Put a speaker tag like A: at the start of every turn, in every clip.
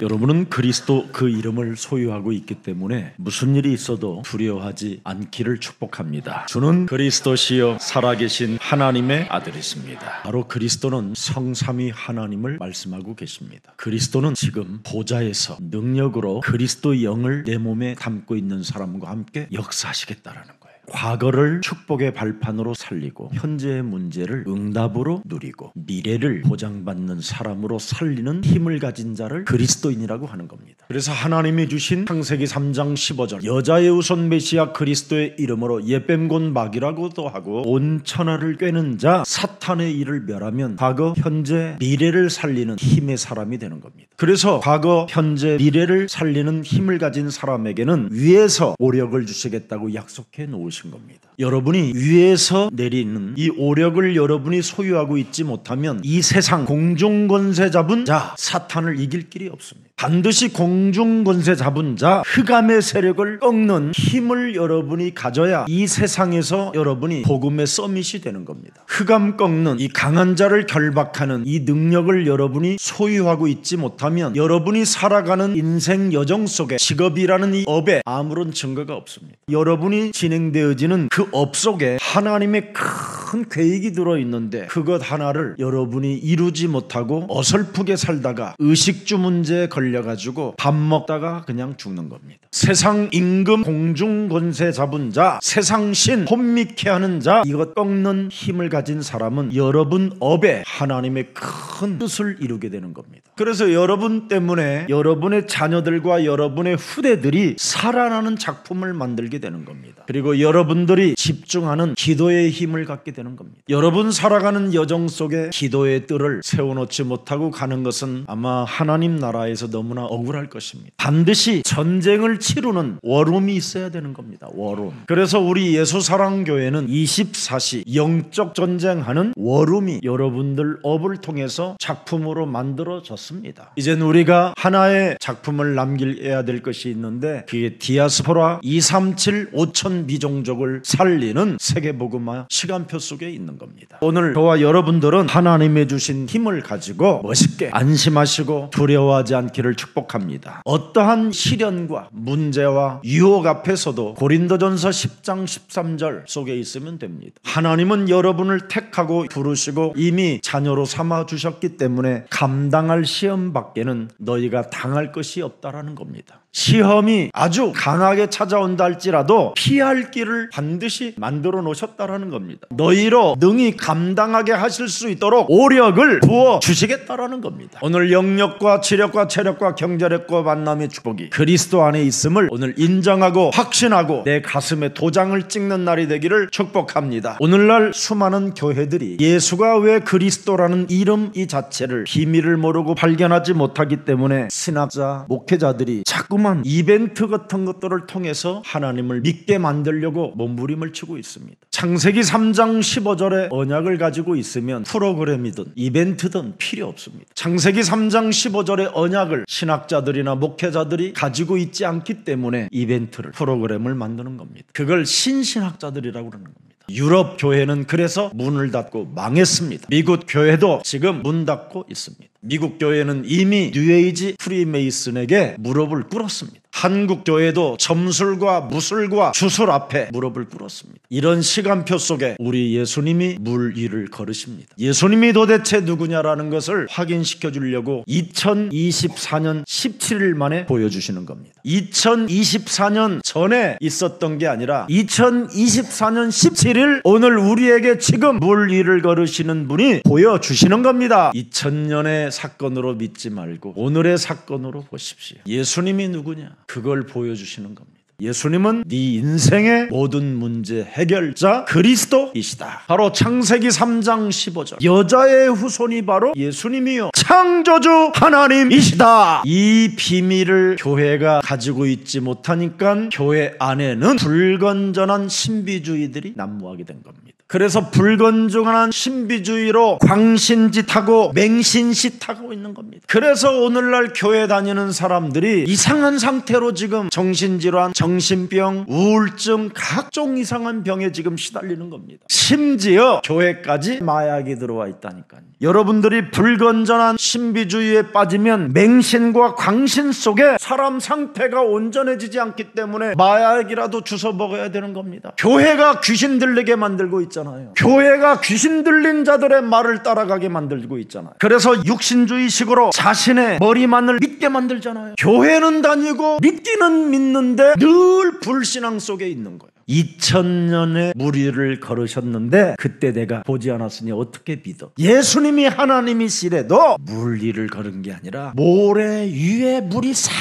A: 여러분은 그리스도 그 이름을 소유하고 있기 때문에 무슨 일이 있어도 두려워하지 않기를 축복합니다. 주는 그리스도시여 살아계신 하나님의 아들이십니다. 바로 그리스도는 성삼위 하나님을 말씀하고 계십니다. 그리스도는 지금 보좌에서 능력으로 그리스도 영을 내 몸에 담고 있는 사람과 함께 역사하시겠다라는 거예요. 과거를 축복의 발판으로 살리고 현재의 문제를 응답으로 누리고 미래를 보장받는 사람으로 살리는 힘을 가진 자를 그리스도인이라고 하는 겁니다. 그래서 하나님이 주신 창세기 3장 15절 여자의 후손 메시아 그리스도의 이름으로 예뱀곤 막이라고도 하고 온 천하를 꿰는 자 사탄의 일을 멸하면 과거 현재 미래를 살리는 힘의 사람이 되는 겁니다. 그래서 과거 현재 미래를 살리는 힘을 가진 사람에게는 위에서 오력을 주시겠다고 약속해 놓으신 겁니다. 여러분이 위에서 내리는 이 오력을 여러분이 소유하고 있지 못하면 이 세상 공중권세 잡은 자 사탄을 이길 길이 없습니다. 반드시 공중권세 잡은 자 흑암의 세력을 꺾는 힘을 여러분이 가져야 이 세상에서 여러분이 복음의 서밋이 되는 겁니다. 흑암 꺾는 이 강한 자를 결박하는 이 능력을 여러분이 소유하고 있지 못하면 여러분이 살아가는 인생 여정 속에 직업이라는 이 업에 아무런 증거가 없습니다. 여러분이 진행되어지는 그 업 속에 하나님의 큰 계획이 들어있는데 그것 하나를 여러분이 이루지 못하고 어설프게 살다가 의식주 문제에 걸려가지고 밥 먹다가 그냥 죽는 겁니다. 세상 임금 공중권세 잡은 자 세상 신 혼미케 하는 자 이것 꺾는 힘을 가진 사람은 여러분 업에 하나님의 큰 뜻을 이루게 되는 겁니다. 그래서 여러분 때문에 여러분의 자녀들과 여러분의 후대들이 살아나는 작품을 만들게 되는 겁니다. 그리고 여러분들이 집중하는 기도의 힘을 갖게 되는 겁니다. 여러분 살아가는 여정 속에 기도의 뜰을 세워놓지 못하고 가는 것은 아마 하나님 나라에서 너무나 억울할 것입니다. 반드시 전쟁을 치르는 워룸이 있어야 되는 겁니다. 워룸. 그래서 우리 예수사랑교회는 24시 영적 전쟁하는 워룸이 여러분들 업을 통해서 작품으로 만들어졌습니다. 이젠 우리가 하나의 작품을 남겨야 될 것이 있는데 그게 디아스포라 237 5천 미종족을 살리는 세계복음화 시간표 속에 있는 겁니다. 오늘 저와 여러분들은 하나님의 주신 힘을 가지고 멋있게 안심하시고 두려워하지 않기를 축복합니다. 어떠한 시련과 문제와 유혹 앞에서도 고린도전서 10장 13절 속에 있으면 됩니다. 하나님은 여러분을 택하고 부르시고 이미 자녀로 삼아 주셨기 때문에 감당할 시험 밖에는 너희가 당할 것이 없다라는 겁니다. 시험이 아주 강하게 찾아온다 할지라도 피할 길을 반드시 만들어 놓으셨다라는 겁니다. 너희로 능히 감당하게 하실 수 있도록 오력을 부어 주시겠다라는 겁니다. 오늘 영력과 지력과 체력과 경제력과 만남의 축복이 그리스도 안에 있음을 오늘 인정하고 확신하고 내 가슴에 도장을 찍는 날이 되기를 축복합니다. 오늘날 수많은 교회들이 예수가 왜 그리스도라는 이름 이 자체를 비밀을 모르고 발견하지 못하기 때문에 신학자, 목회자들이 자꾸만 이벤트 같은 것들을 통해서 하나님을 믿게 만들려고 몸부림을 치고 있습니다. 창세기 3장 15절의 언약을 가지고 있으면 프로그램이든 이벤트든 필요 없습니다. 창세기 3장 15절의 언약을 신학자들이나 목회자들이 가지고 있지 않기 때문에 이벤트를 프로그램을 만드는 겁니다. 그걸 신신학자들이라고 그러는 겁니다. 유럽 교회는 그래서 문을 닫고 망했습니다. 미국 교회도 지금 문 닫고 있습니다. 미국 교회는 이미 뉴에이지 프리메이슨에게 무릎을 꿇었습니다. 한국 교회도 점술과 무술과 주술 앞에 무릎을 꿇었습니다. 이런 시간표 속에 우리 예수님이 물 위를 걸으십니다. 예수님이 도대체 누구냐라는 것을 확인시켜 주려고 2024년 17일 만에 보여주시는 겁니다. 2024년 전에 있었던 게 아니라 2024년 17일 오늘 우리에게 지금 물 위를 걸으시는 분이 보여주시는 겁니다. 2000년의 사건으로 믿지 말고 오늘의 사건으로 보십시오. 예수님이 누구냐? 그걸 보여주시는 겁니다. 예수님은 네 인생의 모든 문제 해결자 그리스도이시다. 바로 창세기 3장 15절 여자의 후손이 바로 예수님이요 창조주 하나님이시다. 이 비밀을 교회가 가지고 있지 못하니까 교회 안에는 불건전한 신비주의들이 난무하게 된 겁니다. 그래서 불건전한 신비주의로 광신짓하고 맹신짓하고 있는 겁니다. 그래서 오늘날 교회 다니는 사람들이 이상한 상태로 지금 정신질환, 정신병, 우울증, 각종 이상한 병에 지금 시달리는 겁니다. 심지어 교회까지 마약이 들어와 있다니까요. 여러분들이 불건전한 신비주의에 빠지면 맹신과 광신 속에 사람 상태가 온전해지지 않기 때문에 마약이라도 주워 먹어야 되는 겁니다. 교회가 귀신 들리게 만들고 있잖아요. 교회가 귀신 들린 자들의 말을 따라가게 만들고 있잖아요. 그래서 육신주의식으로 자신의 머리만을 믿게 만들잖아요. 교회는 다니고 믿기는 믿는데 늘 불신앙 속에 있는 거예요. 2000년의 무리를 걸으셨는데 그때 내가 보지 않았으니 어떻게 믿어? 예수님이 하나님이시래도 물리를 걸은 게 아니라 모래 위에 물이 싹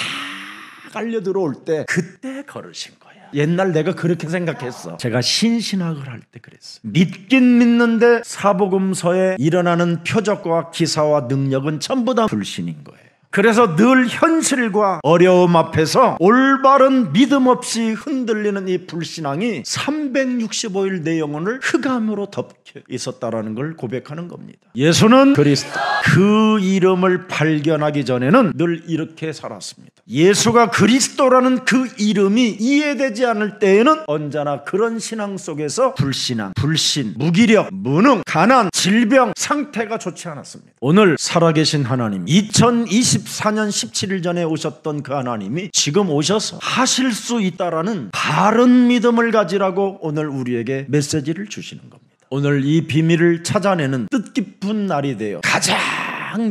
A: 깔려 들어올 때 그때 걸으신 거예요. 옛날 내가 그렇게 생각했어. 제가 신신학을 할 때 그랬어요. 믿긴 믿는데 사복음서에 일어나는 표적과 기사와 능력은 전부 다 불신인 거예요. 그래서 늘 현실과 어려움 앞에서 올바른 믿음 없이 흔들리는 이 불신앙이 365일 내 영혼을 흑암으로 덮여 있었다라는 걸 고백하는 겁니다. 예수는 그리스도, 그 이름을 발견하기 전에는 늘 이렇게 살았습니다. 예수가 그리스도라는 그 이름이 이해되지 않을 때에는 언제나 그런 신앙 속에서 불신앙, 불신, 무기력, 무능, 가난, 질병, 상태가 좋지 않았습니다. 오늘 살아계신 하나님, 2024년 17일 전에 오셨던 그 하나님이 지금 오셔서 하실 수 있다라는 바른 믿음을 가지라고 오늘 우리에게 메시지를 주시는 겁니다. 오늘 이 비밀을 찾아내는 뜻깊은 날이 되어 가장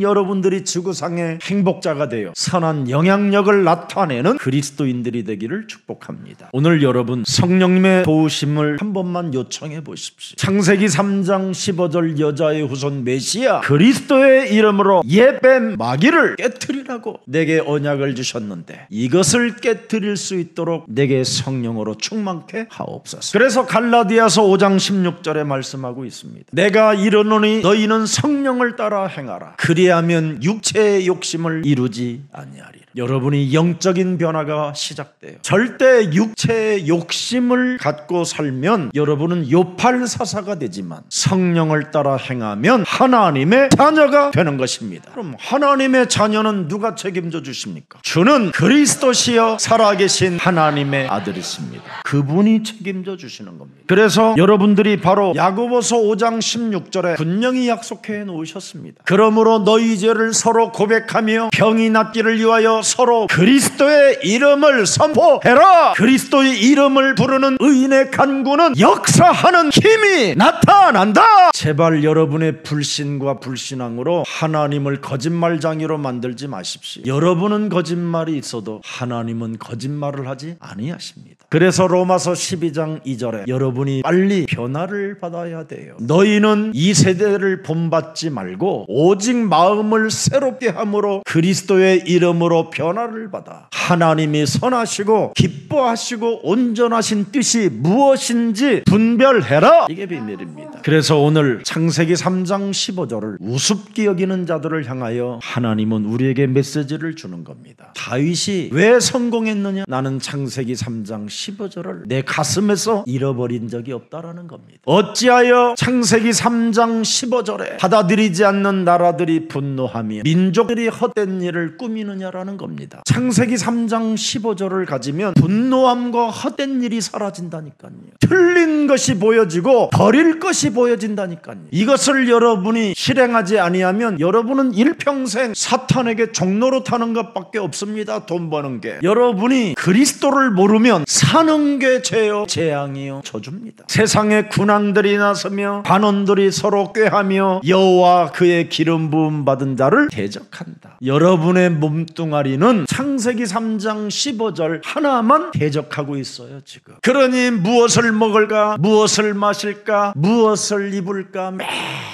A: 여러분들이 지구상의 행복자가 되어 선한 영향력을 나타내는 그리스도인들이 되기를 축복합니다. 오늘 여러분 성령님의 도우심을 한 번만 요청해 보십시오. 창세기 3장 15절 여자의 후손 메시아 그리스도의 이름으로 예뱀 마귀를 깨트리라고 내게 언약을 주셨는데 이것을 깨트릴 수 있도록 내게 성령으로 충만케 하옵소서. 그래서 갈라디아서 5장 16절에 말씀하고 있습니다. 내가 이르노니 너희는 성령을 따라 행하라. 그리하면 육체의 욕심을 이루지 아니하리라. 여러분이 영적인 변화가 시작돼요. 절대 육체의 욕심을 갖고 살면 여러분은 요팔사사가 되지만 성령을 따라 행하면 하나님의 자녀가 되는 것입니다. 그럼 하나님의 자녀는 누가 책임져 주십니까? 주는 그리스도시여 살아계신 하나님의 아들이십니다. 그분이 책임져 주시는 겁니다. 그래서 여러분들이 바로 야고보서 5장 16절에 분명히 약속해 놓으셨습니다. 그러므로 너희 죄를 서로 고백하며 병이 낫기를 위하여 서로 그리스도의 이름을 선포해라. 그리스도의 이름을 부르는 의인의 간구는 역사하는 힘이 나타난다. 제발 여러분의 불신과 불신앙으로 하나님을 거짓말장이로 만들지 마십시오. 여러분은 거짓말이 있어도 하나님은 거짓말을 하지 아니하십니다. 그래서 로마서 12장 2절에 여러분이 빨리 변화를 받아야 돼요. 너희는 이 세대를 본받지 말고 오직 마음을 새롭게 함으로 그리스도의 이름으로 변화를 받아 하나님이 선하시고 기뻐하시고 온전하신 뜻이 무엇인지 분별해라. 이게 비밀입니다. 그래서 오늘 창세기 3장 15절을 우습게 여기는 자들을 향하여 하나님은 우리에게 메시지를 주는 겁니다. 다윗이 왜 성공했느냐? 나는 창세기 3장 15절을 내 가슴에서 잃어버린 적이 없다라는 겁니다. 어찌하여 창세기 3장 15절에 받아들이지 않는 나라들이 분노하며 민족들이 헛된 일을 꾸미느냐라는 겁니다. 창세기 3장 15절을 가지면 분노함과 헛된 일이 사라진다니까요. 틀린 것이 보여지고 버릴 것이 보여진다니까요. 이것을 여러분이 실행하지 아니하면 여러분은 일평생 사탄에게 종로로 타는 것밖에 없습니다. 돈 버는 게. 여러분이 그리스도를 모르면 사는 게 죄요 재앙이요 저주입니다. 세상에 군왕들이 나서며 관원들이 서로 꾀하며 여호와 그의 기름 부음 받은 자를 대적한다. 여러분의 몸뚱아리는 창세기 3장 15절 하나만 대적하고 있어요 지금. 그러니 무엇을 먹을까, 무엇을 마실까, 무엇을 입을까 매일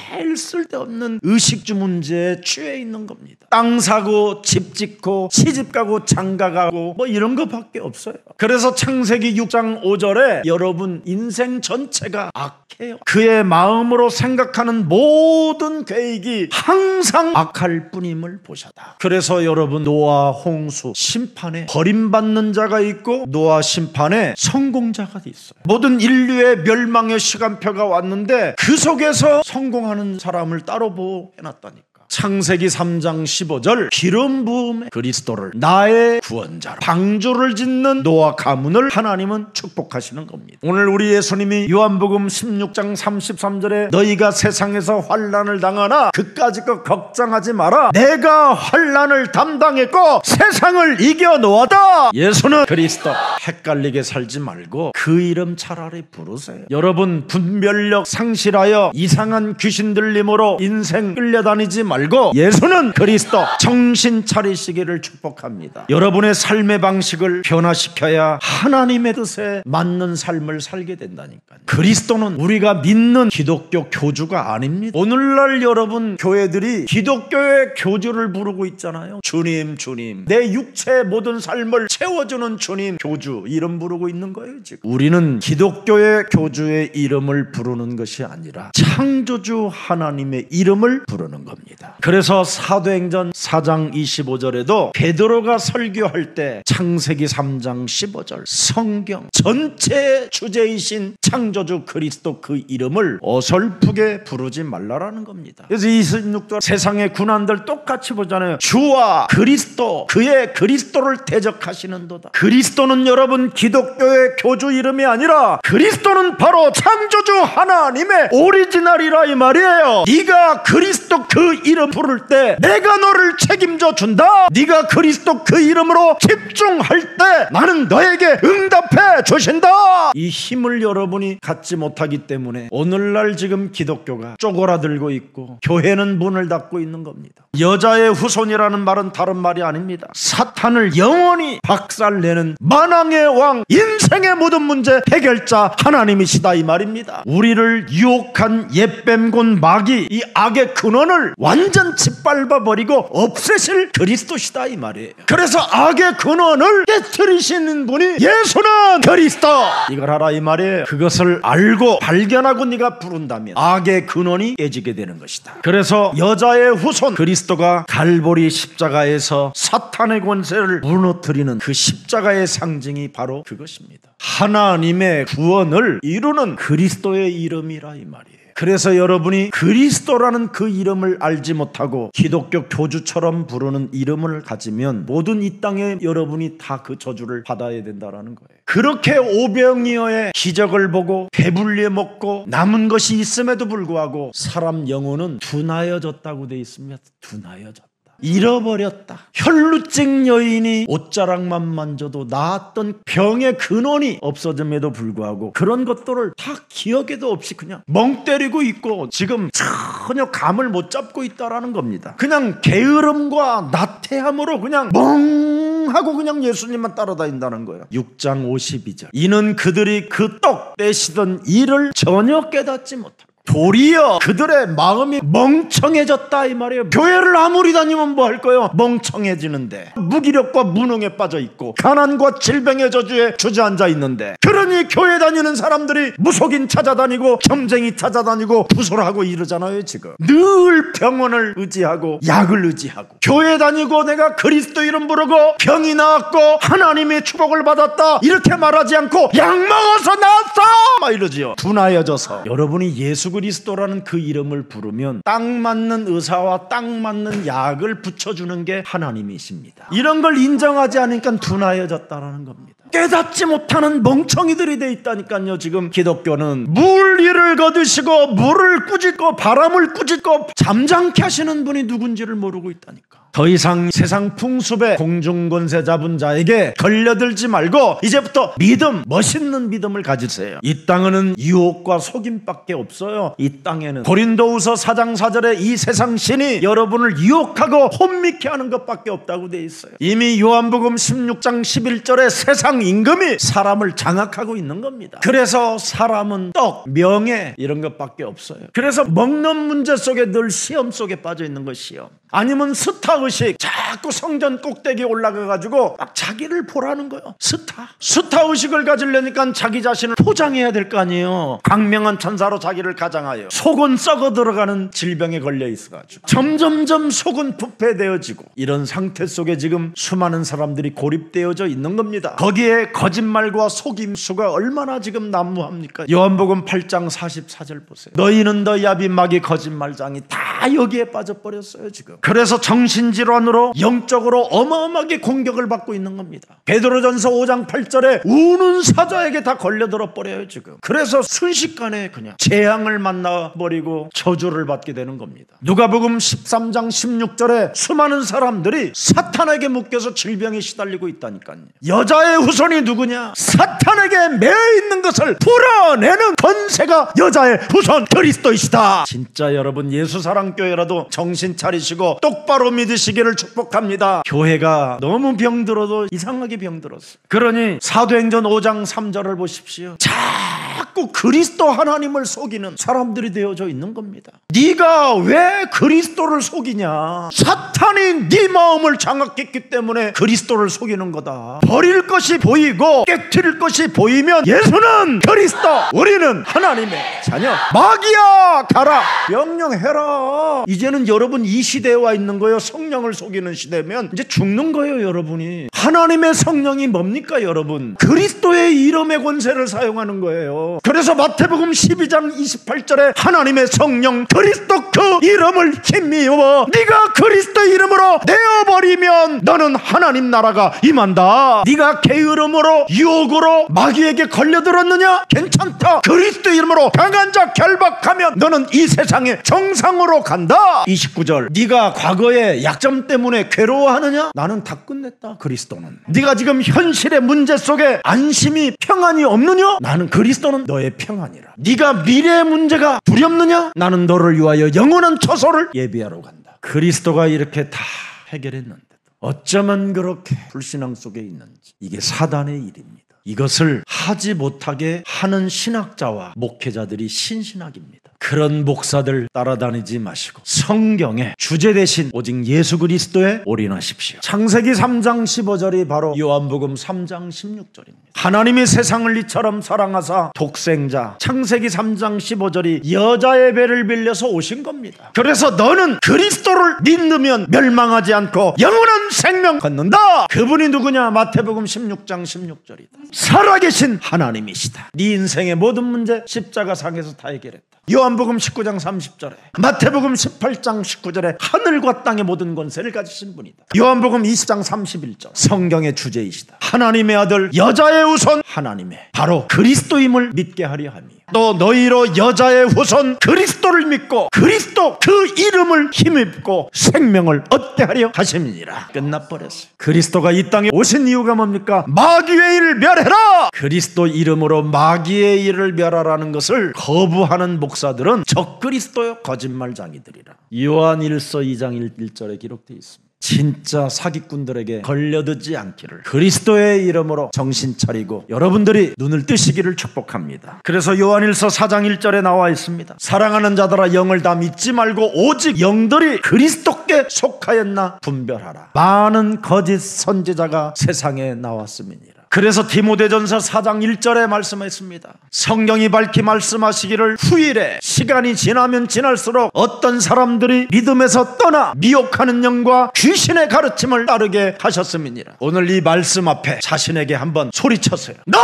A: 제일 쓸데없는 의식주 문제에 취해 있는 겁니다. 땅 사고 집 짓고 시집 가고 장가 가고 뭐 이런 것밖에 없어요. 그래서 창세기 6장 5절에 여러분 인생 전체가 악해요. 그의 마음으로 생각하는 모든 계획이 항상 악할 뿐임을 보셨다. 그래서 여러분 노아 홍수 심판에 버림받는 자가 있고 노아 심판에 성공자가 있어요. 모든 인류의 멸망의 시간표가 왔는데 그 속에서 성공하는 사람을 따로 해놨다니까. 창세기 3장 15절 기름 부음의 그리스도를 나의 구원자로 방주를 짓는 노아 가문을 하나님은 축복하시는 겁니다. 오늘 우리 예수님이 요한복음 16장 33절에 너희가 세상에서 환난을 당하나 그까짓 것 걱정하지 마라. 내가 환난을 담당했고 세상을 이겨놓았다. 예수는 그리스도. 헷갈리게 살지 말고 그 이름 차라리 부르세요. 여러분 분별력 상실하여 이상한 귀신 들림으로 인생 끌려다니지 말고 예수는 그리스도 정신 차리시기를 축복합니다. 여러분의 삶의 방식을 변화시켜야 하나님의 뜻에 맞는 삶을 살게 된다니까요. 그리스도는 우리가 믿는 기독교 교주가 아닙니다. 오늘날 여러분 교회들이 기독교의 교주를 부르고 있잖아요. 주님 주님, 내 육체의 모든 삶을 채워주는 주님 교주 이름 부르고 있는 거예요. 지금 우리는 기독교의 교주의 이름을 부르는 것이 아니라 창조주 하나님의 이름을 부르는 겁니다. 그래서 사도행전 4장 25절에도 베드로가 설교할 때 창세기 3장 15절 성경 전체의 주제이신 창조주 그리스도 그 이름을 어설프게 부르지 말라라는 겁니다. 그래서 26절 세상의 군안들 똑같이 보잖아요. 주와 그리스도 그의 그리스도를 대적하시는도다. 그리스도는 여러분 기독교의 교주 이름이 아니라 그리스도는 바로 창조주 하나님의 오리지널이라 이 말이에요. 네가 그리스도 그 이름 부를 때 내가 너를 책임져 준다. 네가 그리스도 그 이름으로 집중할 때 나는 너에게 응답해 주신다. 이 힘을 여러분이 갖지 못하기 때문에 오늘날 지금 기독교가 쪼그라들고 있고 교회는 문을 닫고 있는 겁니다. 여자의 후손이라는 말은 다른 말이 아닙니다. 사탄을 영원히 박살내는 만왕의 왕, 인생의 모든 문제 해결자 하나님이시다 이 말입니다. 우리를 유혹한 옛뱀곤 마귀 이 악의 근원을 완전 짓밟아버리고 없애실 그리스도시다 이 말이에요. 그래서 악의 근원을 깨트리시는 분이 예수는 그리스도. 이걸 알아 이 말이에요. 그것을 알고 발견하고 네가 부른다면 악의 근원이 깨지게 되는 것이다. 그래서 여자의 후손 그리스도가 갈보리 십자가에서 사탄의 권세를 무너뜨리는 그 십자가의 상징이 바로 그것입니다. 하나님의 구원을 이루는 그리스도의 이름이라 이 말이에요. 그래서 여러분이 그리스도라는 그 이름을 알지 못하고 기독교 교주처럼 부르는 이름을 가지면 모든 이 땅에 여러분이 다 그 저주를 받아야 된다라는 거예요. 그렇게 오병이어의 기적을 보고 배불리 먹고 남은 것이 있음에도 불구하고 사람 영혼은 둔하여졌다고 돼 있습니다. 둔하여졌다. 잃어버렸다. 혈루증 여인이 옷자락만 만져도 나았던 병의 근원이 없어짐에도 불구하고 그런 것들을 다 기억에도 없이 그냥 멍 때리고 있고 지금 전혀 감을 못 잡고 있다라는 겁니다. 그냥 게으름과 나태함으로 그냥 멍하고 그냥 예수님만 따라다닌다는 거예요. 6장 52절 이는 그들이 그 떡 떼시던 일을 전혀 깨닫지 못하고 도리어 그들의 마음이 멍청해졌다 이 말이에요. 교회를 아무리 다니면 뭐 할 거예요? 멍청해지는데 무기력과 무능에 빠져 있고 가난과 질병의 저주에 주저앉아 있는데 그러니 교회 다니는 사람들이 무속인 찾아다니고 점쟁이 찾아다니고 구설하고 이러잖아요. 지금 늘 병원을 의지하고 약을 의지하고 교회 다니고 내가 그리스도 이름 부르고 병이 나았고 하나님의 축복을 받았다 이렇게 말하지 않고 약 먹어서 나았어 막 이러지요. 둔하여져서 여러분이 예수 그리스도라는 그 이름을 부르면 딱 맞는 의사와 딱 맞는 약을 붙여주는 게 하나님이십니다. 이런 걸 인정하지 않으니까 둔하여졌다라는 겁니다. 깨닫지 못하는 멍청이들이 돼 있다니까요. 지금 기독교는 물리를 거두시고 물을 꾸짖고 바람을 꾸짖고 잠잠케 하시는 분이 누군지를 모르고 있다니까. 더 이상 세상 풍습에 공중권세 잡은 자에게 걸려들지 말고 이제부터 믿음, 멋있는 믿음을 가지세요. 이 땅에는 유혹과 속임밖에 없어요. 하며 이 땅에는 고린도후서 4장 4절에 이 세상 신이 여러분을 유혹하고 혼미케 하는 것밖에 없다고 돼 있어요. 이미 요한복음 16장 11절에 세상 임금이 사람을 장악하고 있는 겁니다. 그래서 사람은 떡, 명예 이런 것밖에 없어요. 그래서 먹는 문제 속에 늘 시험 속에 빠져 있는 것이요. 아니면 스타의식, 자꾸 성전 꼭대기에 올라가가지고 막 자기를 보라는 거예요. 스타의식을 가지려니까 자기 자신을 포장해야 될 거 아니에요. 강명한 천사로 자기를 가장하여 속은 썩어 들어가는 질병에 걸려 있어가지고 점점점 속은 부패되어지고 이런 상태 속에 지금 수많은 사람들이 고립되어져 있는 겁니다. 거기에 거짓말과 속임수가 얼마나 지금 난무합니까? 요한복음 8장 44절 보세요. 너희는 너희 아비 마귀 거짓말장이 다 여기에 빠져버렸어요 지금. 그래서 정신질환으로 영적으로 어마어마하게 공격을 받고 있는 겁니다. 베드로전서 5장 8절에 우는 사자에게 다 걸려들어 버려요 지금. 그래서 순식간에 그냥 재앙을 만나버리고 저주를 받게 되는 겁니다. 누가복음 13장 16절에 수많은 사람들이 사탄에게 묶여서 질병에 시달리고 있다니까요. 여자의 후손이 누구냐? 사탄에게 매여 있는 것을 풀어내는 권세가 여자의 후손 그리스도이시다. 진짜 여러분 예수사랑교회라도 정신 차리시고 똑바로 믿으시기를 축복합니다. 교회가 너무 병들어도 이상하게 병들었어요. 그러니 사도행전 5장 3절을 보십시오. 자꾸 그리스도 하나님을 속이는 사람들이 되어져 있는 겁니다. 네가 왜 그리스도를 속이냐? 사탄이 네 마음을 장악했기 때문에 그리스도를 속이는 거다. 버릴 것이 보이고 깨트릴 것이 보이면 예수는 그리스도, 우리는 하나님의 자녀. 마귀야 가라, 명령해라. 이제는 여러분 이 시대에 와 있는 거예요. 성령을 속이는 시대면 이제 죽는 거예요 여러분이. 하나님의 성령이 뭡니까 여러분? 그리스도의 이름의 권세를 사용하는 거예요. 그래서 마태복음 12장 28절에 하나님의 성령 그리스도 그 이름을 힘입어 네가 그리스도 이름으로 내어버리면 너는 하나님 나라가 임한다. 네가 게으름으로 유혹으로 마귀에게 걸려들었느냐? 괜찮다. 그리스도 이름으로 강한 자 결박하면 너는 이 세상의 정상으로 간다. 29절 네가 과거의 약점 때문에 괴로워하느냐? 나는 다 끝냈다. 그리스도는. 네가 지금 현실의 문제 속에 안심이 평안이 없느냐? 나는 그리스도는 너의 평안이라. 네가 미래의 문제가 두렵느냐? 나는 너를 위하여 영원한 처소를 예비하러 간다. 그리스도가 이렇게 다 해결했는데도 어쩌면 그렇게 불신앙 속에 있는지. 이게 사단의 일입니다. 이것을 하지 못하게 하는 신학자와 목회자들이 신신학입니다. 그런 목사들 따라다니지 마시고 성경의 주제 대신 오직 예수 그리스도에 올인하십시오. 창세기 3장 15절이 바로 요한복음 3장 16절입니다. 하나님이 세상을 이처럼 사랑하사 독생자, 창세기 3장 15절이 여자의 배를 빌려서 오신 겁니다. 그래서 너는 그리스도를 믿으면 멸망하지 않고 영원한 생명 갖는다. 그분이 누구냐? 마태복음 16장 16절이다. 살아계신 하나님이시다. 네 인생의 모든 문제 십자가상에서 다 해결했다. 요한복음 19장 30절에, 마태복음 18장 19절에 하늘과 땅의 모든 권세를 가지신 분이다. 요한복음 20장 31절 성경의 주제이시다. 하나님의 아들 여자의 후손 하나님의 바로 그리스도임을 믿게 하려 함이요. 또 너희로 여자의 후손 그리스도를 믿고 그리스도 그 이름을 힘입고 생명을 얻게 하려 하심이니라. 끝나버렸어요. 그리스도가 이 땅에 오신 이유가 뭡니까? 마귀의 일을 멸해라. 그리스도 이름으로 마귀의 일을 멸하라는 것을 거부하는 목사들은 적그리스도요 거짓말장이들이라. 요한 1서 2장 1절에 기록되어 있습니다. 진짜 사기꾼들에게 걸려들지 않기를 그리스도의 이름으로 정신 차리고 여러분들이 눈을 뜨시기를 축복합니다. 그래서 요한일서 4장 1절에 나와 있습니다. 사랑하는 자들아 영을 다 믿지 말고 오직 영들이 그리스도께 속하였나 분별하라. 많은 거짓 선지자가 세상에 나왔음이니라. 그래서 디모데전서 4장 1절에 말씀했습니다. 성경이 밝히 말씀하시기를 후일에 시간이 지나면 지날수록 어떤 사람들이 믿음에서 떠나 미혹하는 영과 귀신의 가르침을 따르게 하셨음이니라. 오늘 이 말씀 앞에 자신에게 한번 소리쳤어요. 너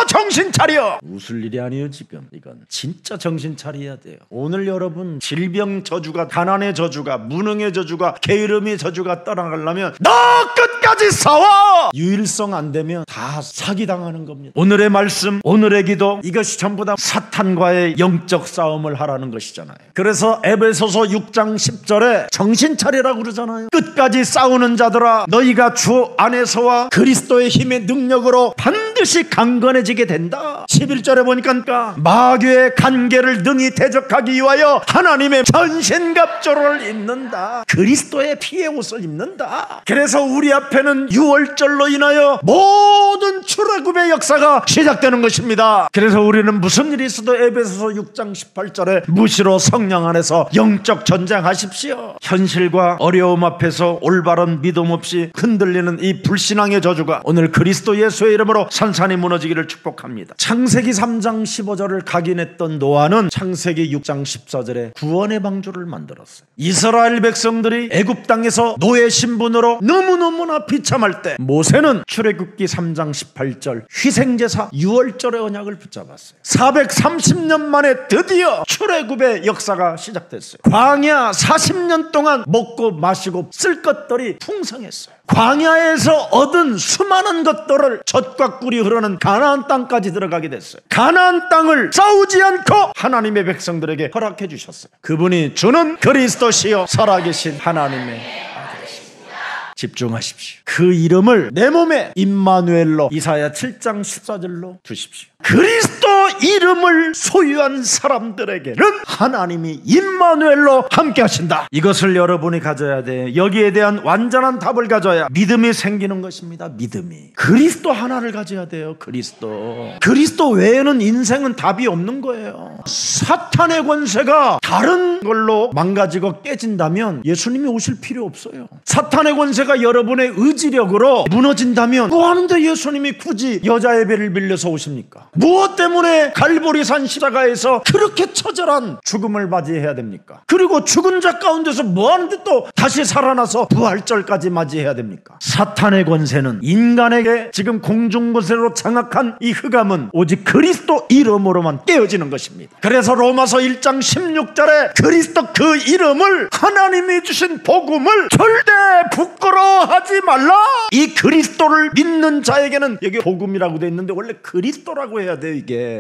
A: 정신 차려. 웃을 일이 아니에요. 지금 이건 진짜 정신 차려야 돼요. 오늘 여러분 질병 저주가, 가난의 저주가, 무능의 저주가, 게으름의 저주가 떠나가려면 너 끝까지 싸워. 유일성 안 되면 다 사기당하는 겁니다. 오늘의 말씀, 오늘의 기도, 이것이 전부 다 사탄과의 영적 싸움을 하라는 것이잖아요. 그래서 에베소서 6장 10절에 정신 차리라고 그러잖아요. 끝까지 싸우는 자들아 너희가 주 안에서와 그리스도의 힘의 능력으로 반드시 강건해지게 된다. 11절에 보니까 마귀의 간계를 능히 대적하기 위하여 하나님의 전신갑주를 입는다. 그리스도의 피의 옷을 입는다. 그래서 우리 앞에는 유월절로 인하여 모든 출애굽의 역사가 시작되는 것입니다. 그래서 우리는 무슨 일이 있어도 에베소서 6장 18절에 무시로 성령 안에서 영적 전쟁하십시오. 현실과 어려움 앞에서 올바른 믿음 없이 흔들리는 이 불신앙의 저주가 오늘 그리스도 예수의 이름으로 산산이 무너지기를 축복합니다. 창세기 3장 15절을 각인했던 노아는 창세기 6장 14절에 구원의 방주를 만들었어요. 이스라엘 백성들이 애굽 땅에서 노예 신분으로 너무너무나 비참할 때 모세는 출애굽기 3장 18절 희생제사 유월절의 언약을 붙잡았어요. 430년 만에 드디어 출애굽의 역사가 시작됐어요. 광야 40년 동안 먹고 마시고 쓸 것들이 풍성했어요. 광야에서 얻은 수많은 것들을 젖과 꿀이 흐르는 가나안 땅까지 들어가게 됐어요. 가나안 땅을 싸우지 않고 하나님의 백성들에게 허락해 주셨어요. 그분이 주는 그리스도시요 살아계신 하나님의 아들이십니다. 집중하십시오. 그 이름을 내 몸에 임마누엘로 이사야 7장 14절로 두십시오. 그리스도 이름을 소유한 사람들에게는 하나님이 임마누엘로 함께 하신다. 이것을 여러분이 가져야 돼. 여기에 대한 완전한 답을 가져야 믿음이 생기는 것입니다. 믿음이. 그리스도 하나를 가져야 돼요. 그리스도 외에는 인생은 답이 없는 거예요. 사탄의 권세가 다른 걸로 망가지고 깨진다면 예수님이 오실 필요 없어요. 사탄의 권세가 여러분의 의지력으로 무너진다면 뭐 하는데 예수님이 굳이 여자의 배를 빌려서 오십니까? 무엇 때문에 갈보리산 십자가에서 그렇게 처절한 죽음을 맞이해야 됩니까? 그리고 죽은 자 가운데서 뭐 하는데 또 다시 살아나서 부활절까지 맞이해야 됩니까? 사탄의 권세는 인간에게 지금 공중권세로 장악한 이 흑암은 오직 그리스도 이름으로만 깨어지는 것입니다. 그래서 로마서 1장 16절에 그리스도 그 이름을 하나님이 주신 복음을 절대 부끄러워하지 말라. 이 그리스도를 믿는 자에게는 여기 복음이라고 되어 있는데 원래 그리스도라고 해야 돼요. 이게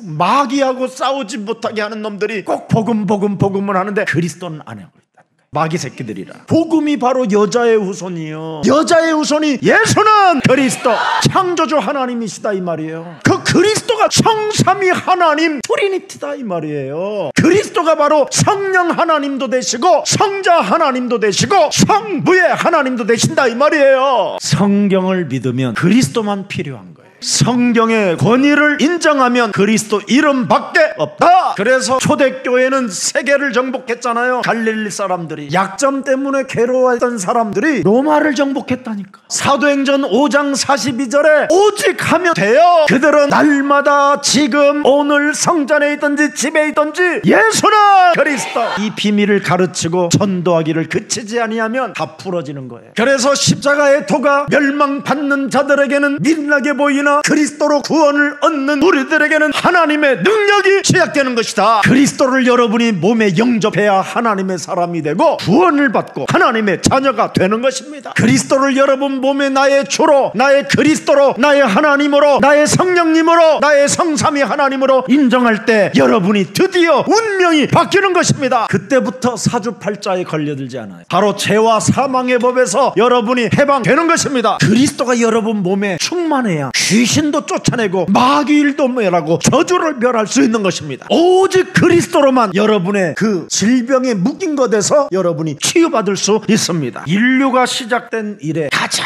A: 마귀하고 싸우지 못하게 하는 놈들이 꼭 복음을 하는데 그리스도는 안 하고 있다. 마귀 새끼들이라. 복음이 바로 여자의 후손이요. 여자의 후손이 예수는 그리스도 창조주 하나님이시다 이 말이에요. 그 그리스도가 성삼위 하나님 트리니티다 이 말이에요. 그리스도가 바로 성령 하나님도 되시고 성자 하나님도 되시고 성부의 하나님도 되신다 이 말이에요. 성경을 믿으면 그리스도만 필요한 거예요. 성경의 권위를 인정하면 그리스도 이름밖에 없다. 그래서 초대교회는 세계를 정복했잖아요. 갈릴리 사람들이 약점 때문에 괴로워했던 사람들이 로마를 정복했다니까. 사도행전 5장 42절에 오직 하면 돼요. 그들은 날마다 지금 오늘 성전에 있든지 집에 있든지 예수는 그리스도 이 비밀을 가르치고 전도하기를 그치지 아니하면 다 풀어지는 거예요. 그래서 십자가의 도가 멸망받는 자들에게는 민나게 보이나 그리스도로 구원을 얻는 우리들에게는 하나님의 능력이 시작되는 것이다. 그리스도를 여러분이 몸에 영접해야 하나님의 사람이 되고 구원을 받고 하나님의 자녀가 되는 것입니다. 그리스도를 여러분 몸에 나의 주로, 나의 그리스도로, 나의 하나님으로, 나의 성령님으로, 나의 성삼위 하나님으로 인정할 때 여러분이 드디어 운명이 바뀌는 것입니다. 그때부터 사주팔자에 걸려들지 않아요. 바로 죄와 사망의 법에서 여러분이 해방되는 것입니다. 그리스도가 여러분 몸에 충만해야 귀신도 쫓아내고 마귀일도 멸하고 저주를 멸할 수 있는 것입니다. 오직 그리스도로만 여러분의 그 질병에 묶인 것에서 여러분이 치유받을 수 있습니다. 인류가 시작된 이래 가장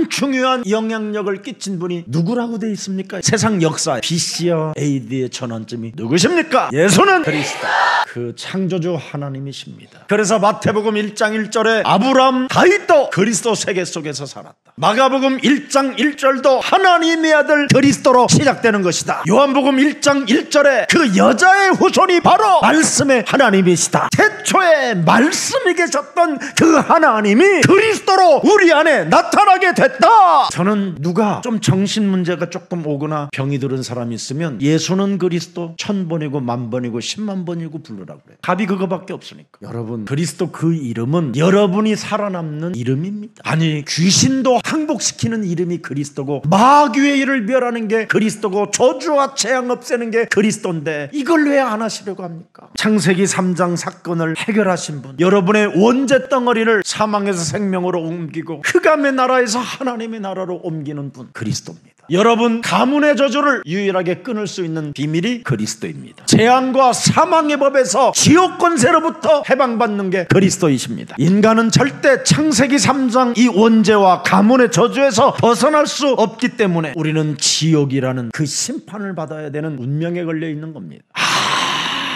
A: 중요한 영향력을 끼친 분이 누구라고 되어 있습니까? 세상 역사 BC와 AD의 전환점이 누구십니까? 예수는 그리스도, 그 창조주 하나님이십니다. 그래서 마태복음 1장 1절에 아브라함 다윗도 그리스도 세계 속에서 살았다. 마가복음 1장 1절도 하나님의 아들 그리스도로 시작되는 것이다. 요한복음 1장 1절에 그 여자의 후손이 바로 말씀의 하나님이시다. 태초에 말씀이 계셨던 그 하나님이 그리스도로 우리 안에 나타나게 됐다. 저는 누가 좀 정신 문제가 조금 오거나 병이 들은 사람이 있으면 예수는 그리스도 1000번이고 10,000번이고 100,000번이고 부르라고 그래요. 답이 그거밖에 없으니까. 여러분, 그리스도 그 이름은 여러분이 살아남는 이름입니다. 아니, 귀신도 항복시키는 이름이 그리스도고 마귀의 일을 멸하는 게 그리스도고 저주와 재앙 없애는 게 그리스도인데 이걸 왜 안 하시려고 합니까? 창세기 3장 사건을 해결하신 분, 여러분의 원죄 덩어리를 사망에서 생명으로 옮기고 흑암의 나라에서 하나님의 나라로 옮기는 분, 그리스도입니다. 여러분, 가문의 저주를 유일하게 끊을 수 있는 비밀이 그리스도입니다. 재앙과 사망의 법에서 지옥 권세로부터 해방받는 게 그리스도이십니다. 인간은 절대 창세기 3장 이 원죄와 가문의 저주에서 벗어날 수 없기 때문에 우리는 지옥이라는 그 심판을 받아야 되는 운명에 걸려 있는 겁니다.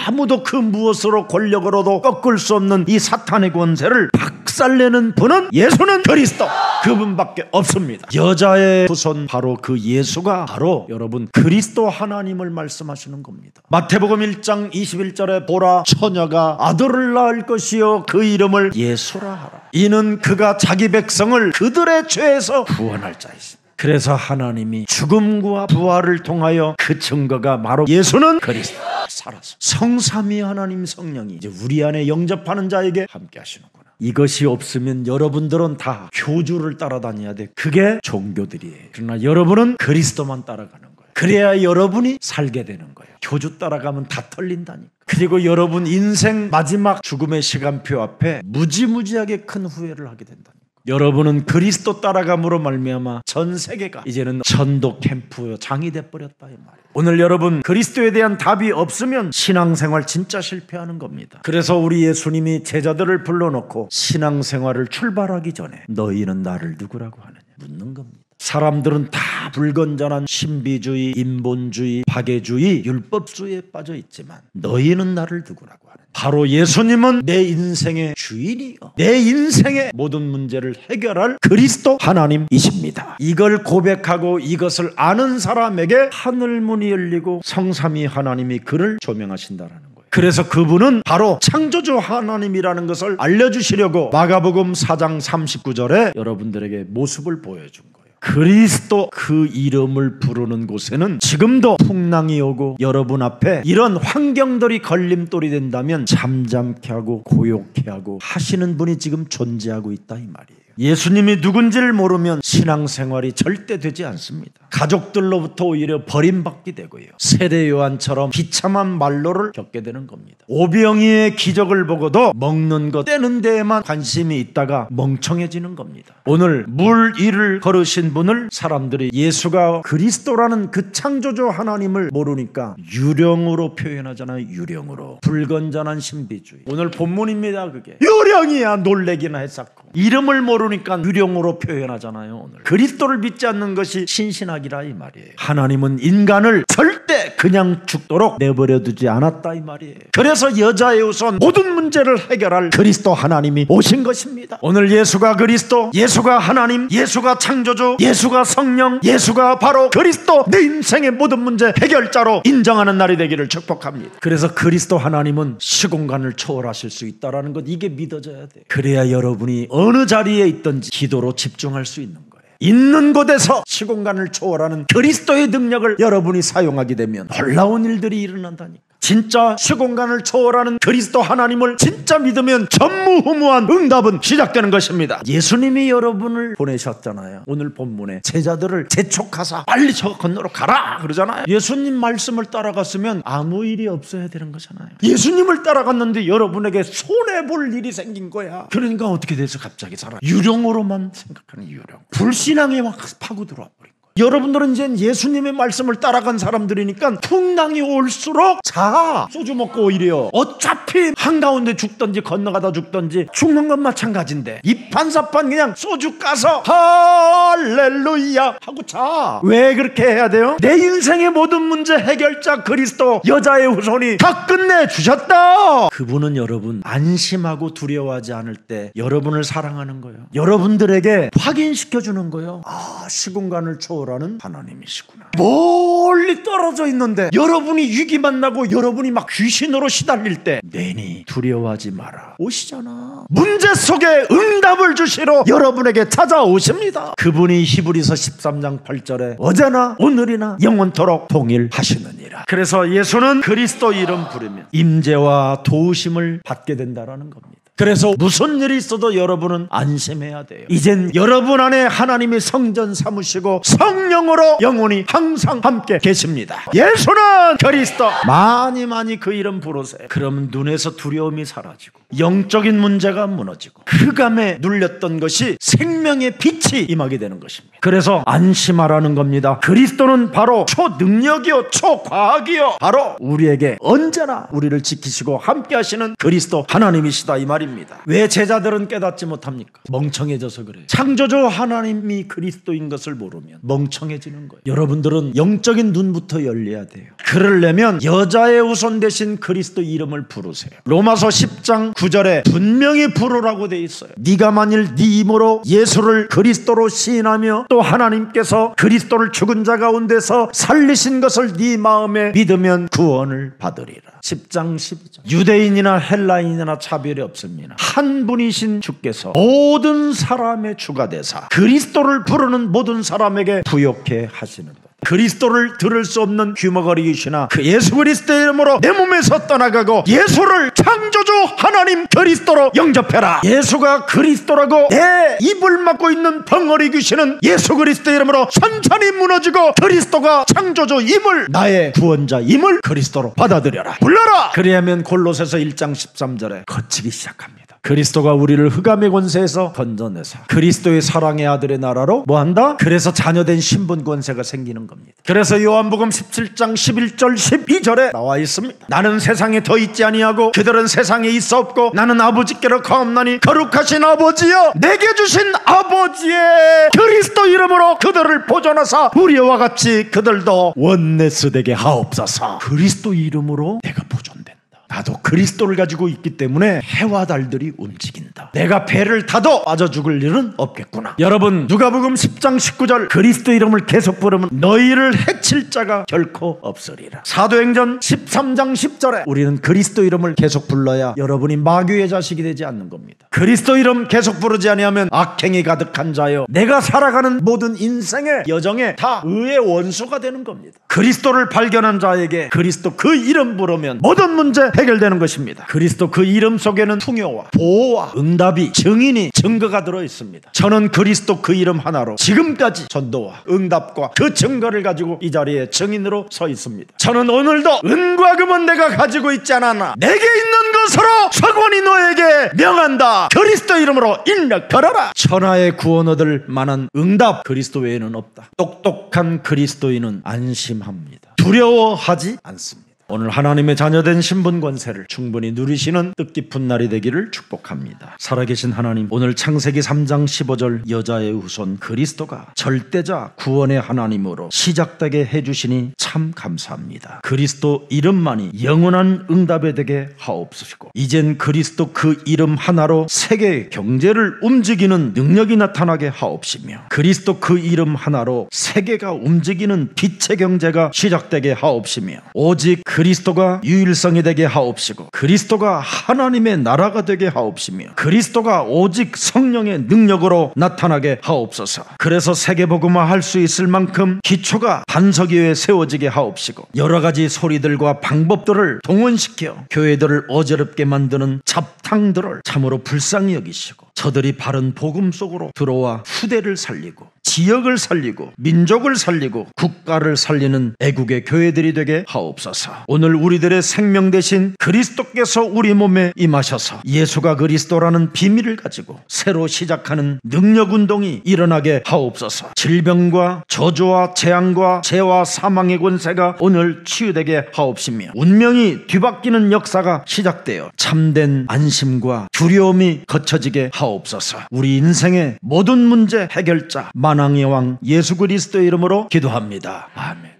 A: 아무도 그 무엇으로 권력으로도 꺾을 수 없는 이 사탄의 권세를 박살내는 분은 예수는 그리스도, 그분밖에 없습니다. 여자의 후손, 바로 그 예수가 바로 여러분 그리스도 하나님을 말씀하시는 겁니다. 마태복음 1장 21절에 보라, 처녀가 아들을 낳을 것이요 그 이름을 예수라 하라. 이는 그가 자기 백성을 그들의 죄에서 구원할 자이십니다. 그래서 하나님이 죽음과 부활을 통하여 그 증거가 바로 예수는 그리스도, 살아서 성삼위 하나님 성령이 이제 우리 안에 영접하는 자에게 함께 하시는구나. 이것이 없으면 여러분들은 다 교주를 따라다녀야 돼. 그게 종교들이에요. 그러나 여러분은 그리스도만 따라가는 거예요. 그래야 여러분이 살게 되는 거예요. 교주 따라가면 다 털린다니까. 그리고 여러분 인생 마지막 죽음의 시간표 앞에 무지무지하게 큰 후회를 하게 된다니까. 여러분은 그리스도 따라감으로 말미암아 전 세계가 이제는 전도 캠프 장이 돼버렸다 이 말이에요. 오늘 여러분, 그리스도에 대한 답이 없으면 신앙생활 진짜 실패하는 겁니다. 그래서 우리 예수님이 제자들을 불러놓고 신앙생활을 출발하기 전에 너희는 나를 누구라고 하느냐 묻는 겁니다. 사람들은 다 불건전한 신비주의, 인본주의, 박애주의, 율법주의에 빠져 있지만 너희는 나를 누구라고 하느냐. 바로 예수님은 내 인생의 주인이요, 내 인생의 모든 문제를 해결할 그리스도 하나님이십니다. 이걸 고백하고 이것을 아는 사람에게 하늘문이 열리고 성삼위 하나님이 그를 조명하신다라는 거예요. 그래서 그분은 바로 창조주 하나님이라는 것을 알려주시려고 마가복음 4장 39절에 여러분들에게 모습을 보여준 거예요. 그리스도 그 이름을 부르는 곳에는 지금도 풍랑이 오고 여러분 앞에 이런 환경들이 걸림돌이 된다면 잠잠케 하고 고요케 하고 하시는 분이 지금 존재하고 있다 이 말이에요. 예수님이 누군지를 모르면 신앙생활이 절대 되지 않습니다. 가족들로부터 오히려 버림받게 되고요, 세례 요한처럼 비참한 말로를 겪게 되는 겁니다. 오병이의 기적을 보고도 먹는 것 떼는 데에만 관심이 있다가 멍청해지는 겁니다. 오늘 물 위를 걸으신 분을 사람들이 예수가 그리스도라는 그 창조주 하나님을 모르니까 유령으로 표현하잖아요. 유령으로. 불건전한 신비주의. 오늘 본문입니다. 그게 유령이야 놀래기나 했었고, 이름을 모르니까 유령으로 표현하잖아요. 오늘 그리스도를 믿지 않는 것이 신신학이라 이 말이에요. 하나님은 인간을 절대 그냥 죽도록 내버려두지 않았다 이 말이에요. 그래서 여자의 우선 모든 문제를 해결할 그리스도 하나님이 오신 것입니다. 오늘 예수가 그리스도, 예수가 하나님, 예수가 창조주, 예수가 성령, 예수가 바로 그리스도, 내 인생의 모든 문제 해결자로 인정하는 날이 되기를 축복합니다. 그래서 그리스도 하나님은 시공간을 초월하실 수 있다는 것, 이게 믿어져야 돼요. 그래야 여러분이 어느 자리에 있든지 기도로 집중할 수 있는 거예요. 있는 곳에서 시공간을 초월하는 그리스도의 능력을 여러분이 사용하게 되면 놀라운 일들이 일어난다니까. 진짜 시공간을 초월하는 그리스도 하나님을 진짜 믿으면 전무후무한 응답은 시작되는 것입니다. 예수님이 여러분을 보내셨잖아요. 오늘 본문에 제자들을 재촉하사 빨리 저 건너로 가라 그러잖아요. 예수님 말씀을 따라갔으면 아무 일이 없어야 되는 거잖아요. 예수님을 따라갔는데 여러분에게 손해볼 일이 생긴 거야. 그러니까 어떻게 돼서 갑자기 살아? 유령으로만 생각하는 유령. 불신앙에 막 파고 들어와 버린 거야. 여러분들은 이제 예수님의 말씀을 따라간 사람들이니까 풍랑이 올수록 자 소주 먹고 오히려 어차피 한가운데 죽든지 건너가다 죽든지 죽는 건 마찬가지인데 이판사판 그냥 소주 까서 할렐루야 하고 자. 왜 그렇게 해야 돼요? 내 인생의 모든 문제 해결자 그리스도, 여자의 후손이 다 끝내주셨다. 그분은 여러분 안심하고 두려워하지 않을 때 여러분을 사랑하는 거예요. 여러분들에게 확인시켜주는 거예요. 아, 시공간을 초월하는 하나님이시구나. 멀리 떨어져 있는데 여러분이 위기 만나고 여러분이 막 귀신으로 시달릴 때 내니 두려워하지 마라 오시잖아. 문제 속에 응답을 주시러 여러분에게 찾아오십니다. 그분이 히브리서 13장 8절에 어제나 오늘이나 영원토록 동일하시느니라. 그래서 예수는 그리스도 이름 부르면 임재와 도우심을 받게 된다라는 겁니다. 그래서 무슨 일이 있어도 여러분은 안심해야 돼요. 이젠 여러분 안에 하나님이 성전 삼으시고 성령으로 영원히 항상 함께 계십니다. 예수는 그리스도. 많이 그 이름 부르세요. 그러면 눈에서 두려움이 사라지고 영적인 문제가 무너지고 흑암에 눌렸던 것이 생명의 빛이 임하게 되는 것입니다. 그래서 안심하라는 겁니다. 그리스도는 바로 초능력이요 초과학이요 바로 우리에게 언제나 우리를 지키시고 함께 하시는 그리스도 하나님이시다 이 말입니다. 왜 제자들은 깨닫지 못합니까? 멍청해져서 그래요. 창조주 하나님이 그리스도인 것을 모르면 멍청해지는 거예요. 여러분들은 영적인 눈부터 열려야 돼요. 그러려면 여자의 우선 대신 그리스도 이름을 부르세요. 로마서 10장 9절에 분명히 부르라고 돼 있어요. 네가 만일 네 힘으로 예수를 그리스도로 시인하며 또 하나님께서 그리스도를 죽은 자 가운데서 살리신 것을 네 마음에 믿으면 구원을 받으리라. 10장 12절. 유대인이나 헬라인이나 차별이 없습니다. 한 분이신 주께서 모든 사람의 주가 되사 그리스도를 부르는 모든 사람에게 부욕해 하시는 것. 그리스도를 들을 수 없는 귀머거리이시나 그 예수 그리스도의 이름으로 내 몸에서 떠나가고 예수를 창조주 하나님 그리스도로 영접해라. 예수가 그리스도라고 내 입을 막고 있는 벙어리 귀신은 예수 그리스도의 이름으로 천천히 무너지고 그리스도가 창조주임을 나의 구원자임을 그리스도로 받아들여라. 불러라. 그리하면 골로새서 1장 13절에 거치기 시작합니다. 그리스도가 우리를 흑암의 권세에서 건져내사 그리스도의 사랑의 아들의 나라로 뭐한다? 그래서 자녀된 신분 권세가 생기는 겁니다. 그래서 요한복음 17장 11절 12절에 나와 있습니다. 나는 세상에 더 있지 아니하고 그들은 세상에 있어 없고 나는 아버지께로 가옵나니 거룩하신 아버지여 내게 주신 아버지의 그리스도 이름으로 그들을 보존하사 우리와 같이 그들도 원네스 되게 하옵소서. 그리스도 이름으로 내가 보존된다. 나도 그리스도를 가지고 있기 때문에 해와 달들이 움직인다. 내가 배를 타도 빠져 죽을 일은 없겠구나. 여러분 누가복음 10장 19절 그리스도 이름을 계속 부르면 너희를 해칠 자가 결코 없으리라. 사도행전 13장 10절에 우리는 그리스도 이름을 계속 불러야 여러분이 마귀의 자식이 되지 않는 겁니다. 그리스도 이름 계속 부르지 아니하면 악행이 가득한 자여 내가 살아가는 모든 인생의 여정에 다 의의 원수가 되는 겁니다. 그리스도를 발견한 자에게 그리스도 그 이름 부르면 모든 문제 해결되는 것입니다. 그리스도 그 이름 속에는 풍요와 보호와 응답이 증인이 증거가 들어있습니다. 저는 그리스도 그 이름 하나로 지금까지 전도와 응답과 그 증거를 가지고 이 자리에 증인으로 서 있습니다. 저는 오늘도 은과 금은 내가 가지고 있지 않았나 내게 있는 것으로 서권이 너에게 명한다. 그리스도 이름으로 인력 걸어라. 천하의 구원 얻을 만한 응답 그리스도 외에는 없다. 똑똑한 그리스도인은 안심합니다. 두려워하지 않습니다. 오늘 하나님의 자녀된 신분 권세를 충분히 누리시는 뜻깊은 날이 되기를 축복합니다. 살아계신 하나님, 오늘 창세기 3장 15절 여자의 후손 그리스도가 절대자 구원의 하나님으로 시작되게 해주시니 참 감사합니다. 그리스도 이름만이 영원한 응답에 되게 하옵소시고 이젠 그리스도 그 이름 하나로 세계 경제를 움직이는 능력이 나타나게 하옵시며 그리스도 그 이름 하나로 세계가 움직이는 빛의 경제가 시작되게 하옵시며 오직 그리스도가 유일성이 되게 하옵시고 그리스도가 하나님의 나라가 되게 하옵시며 그리스도가 오직 성령의 능력으로 나타나게 하옵소서. 그래서 세계복음화 할 수 있을 만큼 기초가 반석 위에 세워지게 하옵시고 여러 가지 소리들과 방법들을 동원시켜 교회들을 어지럽게 만드는 잡탕들을 참으로 불쌍히 여기시고 저들이 바른 복음 속으로 들어와 후대를 살리고 지역을 살리고 민족을 살리고 국가를 살리는 애국의 교회들이 되게 하옵소서. 오늘 우리들의 생명 대신 그리스도께서 우리 몸에 임하셔서 예수가 그리스도라는 비밀을 가지고 새로 시작하는 능력운동이 일어나게 하옵소서. 질병과 저주와 재앙과 죄와 사망의 권세가 오늘 치유되게 하옵시며 운명이 뒤바뀌는 역사가 시작되어 참된 안심과 두려움이 거쳐지게 하옵소서. 우리 인생의 모든 문제 해결자 만왕의 왕 예수 그리스도의 이름으로 기도합니다. 아멘.